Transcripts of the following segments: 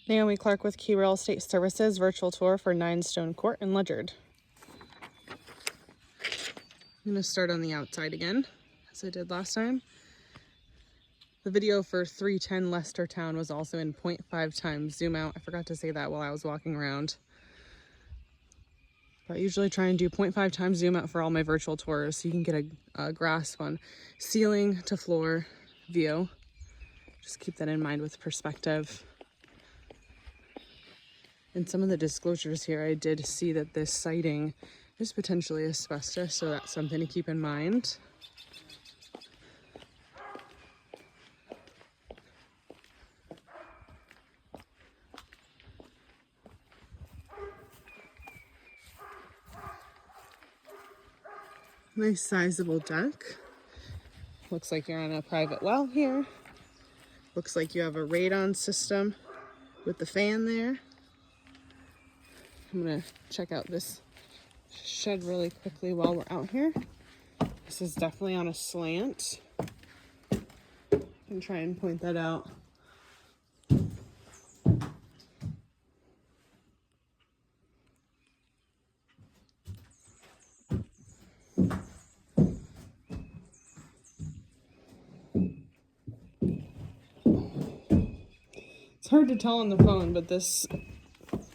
Naomi Clark with Key Real Estate Services, virtual tour for 9 Stone Court in Ledyard. I'm going to start on the outside again, as I did last time. The video for 310 Leicestertown was also in 0.5 times zoom out. I forgot to say that while I was walking around. But I usually try and do 0.5 times zoom out for all my virtual tours so you can get a grasp on ceiling to floor view. Just keep that in mind with perspective. In some of the disclosures here, I did see that this siding is potentially asbestos, so that's something to keep in mind. Nice sizable deck. Looks like you're on a private well here. Looks like you have a radon system with the fan there. I'm gonna check out this shed really quickly while we're out here. This is definitely on a slant. And try and point that out. It's hard to tell on the phone, but this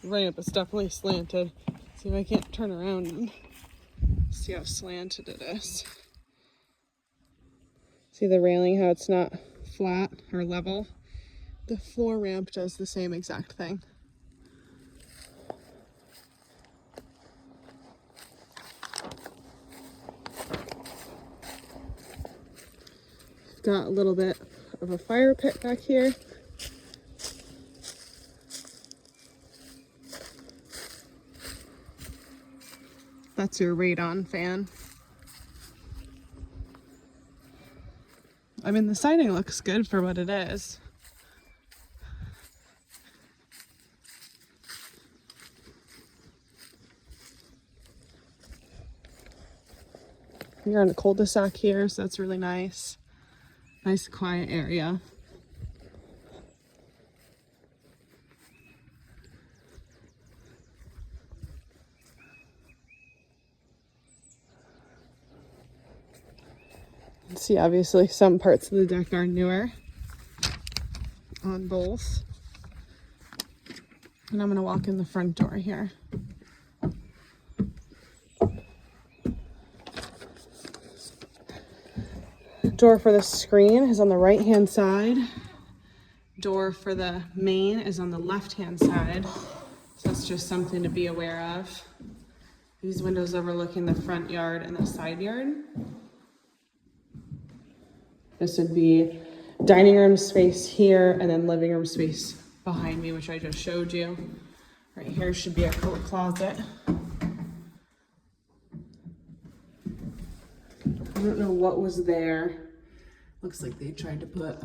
ramp is definitely slanted. See if I can't turn around and see how slanted it is. See the railing, how it's not flat or level? The floor ramp does the same exact thing. Got a little bit of a fire pit back here. That's your radon fan. I mean, the siding looks good for what it is. You're in a cul-de-sac here, so that's really nice. Nice quiet area. See, obviously some parts of the deck are newer on both. And I'm gonna walk in the front door here. Door for the screen is on the right hand side. Door for the main is on the left hand side. So that's just something to be aware of. These windows overlooking the front yard and the side yard. This would be dining room space here and then living room space behind me, which I just showed you. Right here should be a coat closet. I don't know what was there. Looks like they tried to put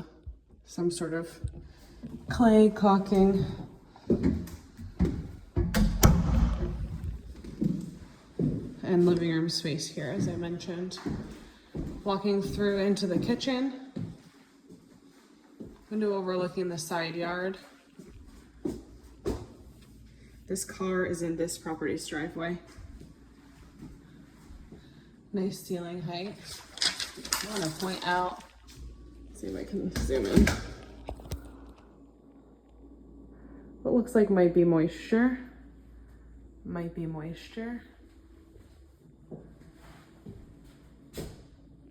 some sort of clay caulking. And living room space here, as I mentioned. Walking through into the kitchen. Window overlooking the side yard. This car is in this property's driveway. Nice ceiling height. I want to point out, see if I can zoom in. What looks like might be moisture. Might be moisture.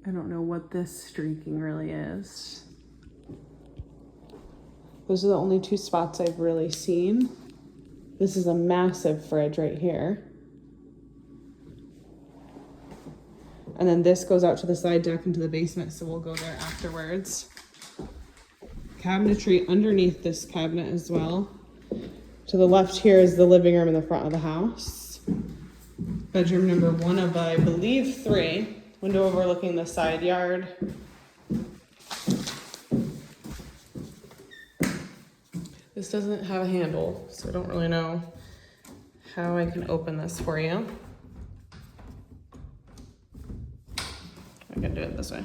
I don't know what this streaking really is. Those are the only two spots I've really seen. This is a massive fridge right here. And then this goes out to the side deck into the basement, so we'll go there afterwards. Cabinetry underneath this cabinet as well. To the left here is the living room in the front of the house. Bedroom number 1 of, I believe, 3. Window overlooking the side yard. This doesn't have a handle, so I don't really know how I can open this for you. I can do it this way.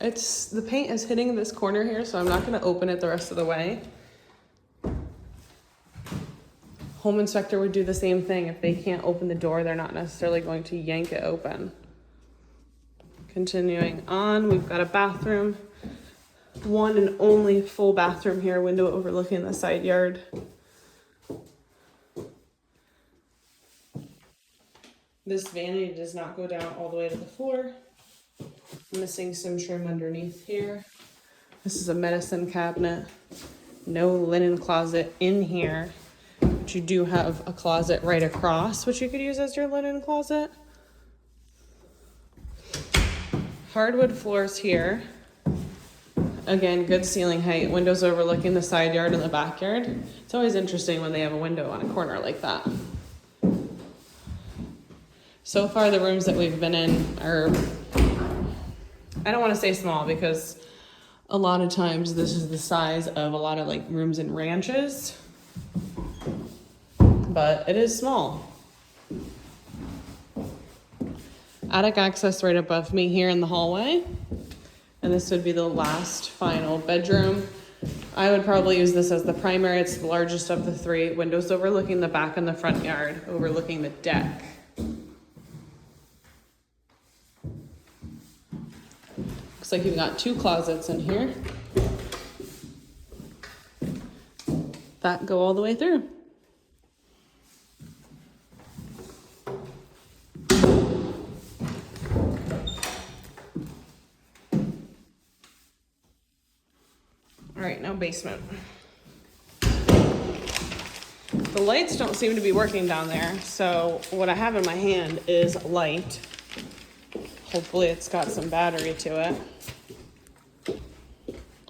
The paint is hitting this corner here, so I'm not gonna open it the rest of the way. Home inspector would do the same thing. If they can't open the door, they're not necessarily going to yank it open. Continuing on, we've got a bathroom. One and only full bathroom here, window overlooking the side yard. This vanity does not go down all the way to the floor. Missing some trim underneath here. This is a medicine cabinet. No linen closet in here, but you do have a closet right across, which you could use as your linen closet. Hardwood floors here. Again, good ceiling height, windows overlooking the side yard and the backyard. It's always interesting when they have a window on a corner like that. So far, the rooms that we've been in are, I don't want to say small, because a lot of times this is the size of a lot of like rooms in ranches, but it is small. Attic access right above me here in the hallway. And this would be the last final bedroom. I would probably use this as the primary. It's the largest of the three. Windows overlooking the back and the front yard, overlooking the deck. Looks like you've got two closets in here that go all the way through. All right, now basement. The lights don't seem to be working down there, so what I have in my hand is light. Hopefully it's got some battery to it.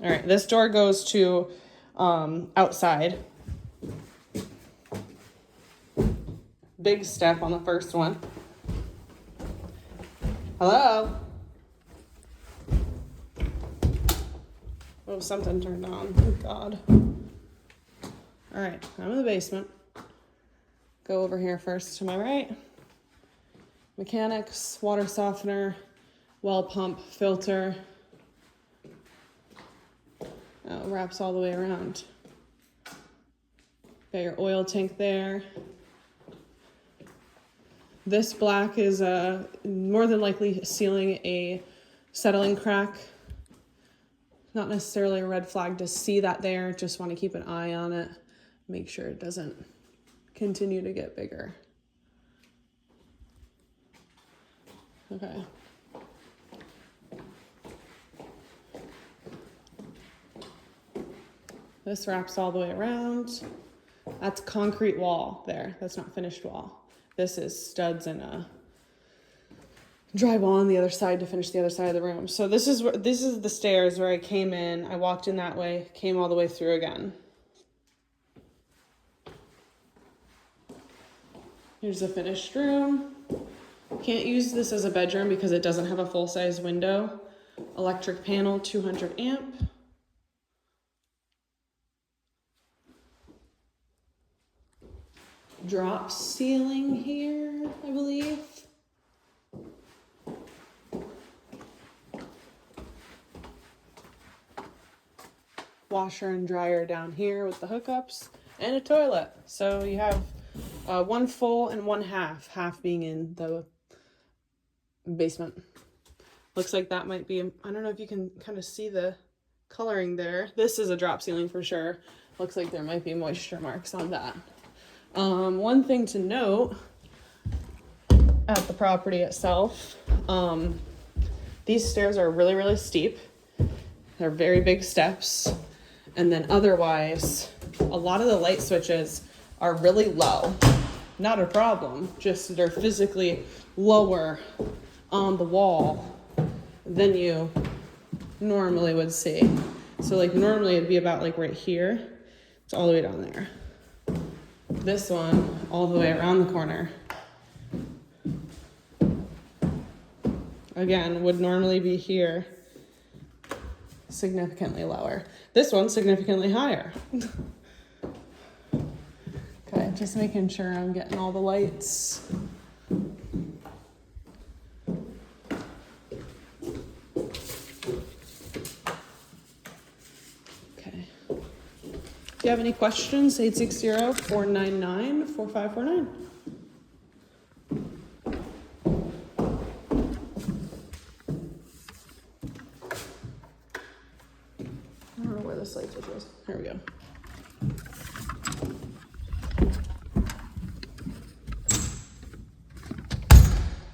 All right, this door goes to outside. Big step on the first one. Hello? Oh, something turned on. Oh, God. All right, I'm in the basement. Go over here first to my right. Mechanics, water softener, well pump, filter. Oh, it wraps all the way around. Got your oil tank there. This black is more than likely sealing a settling crack. Not necessarily a red flag to see that there, just want to keep an eye on it. Make sure it doesn't continue to get bigger. Okay. This wraps all the way around. That's concrete wall there. That's not finished wall. This is studs and a drywall on the other side to finish the other side of the room. So this is the stairs where I came in. I walked in that way, came all the way through again. Here's the finished room. Can't use this as a bedroom because it doesn't have a full-size window. Electric panel, 200 amp. Drop ceiling here, I believe. Washer and dryer down here with the hookups and a toilet. So you have one full and one half being in the basement. Looks like that might be, I don't know if you can kind of see the coloring there. This is a drop ceiling for sure. Looks like there might be moisture marks on that. One thing to note at the property itself, these stairs are really, really steep. They're very big steps. And then otherwise, a lot of the light switches are really low. Not a problem, just they're physically lower on the wall than you normally would see. So like normally it'd be about like right here. It's all the way down there. This one, all the way around the corner. Again, would normally be here. Significantly lower. This one's significantly higher. Okay, just making sure I'm getting all the lights. If you have any questions, 860-499-4549. I don't know where this light switch was. Here we go.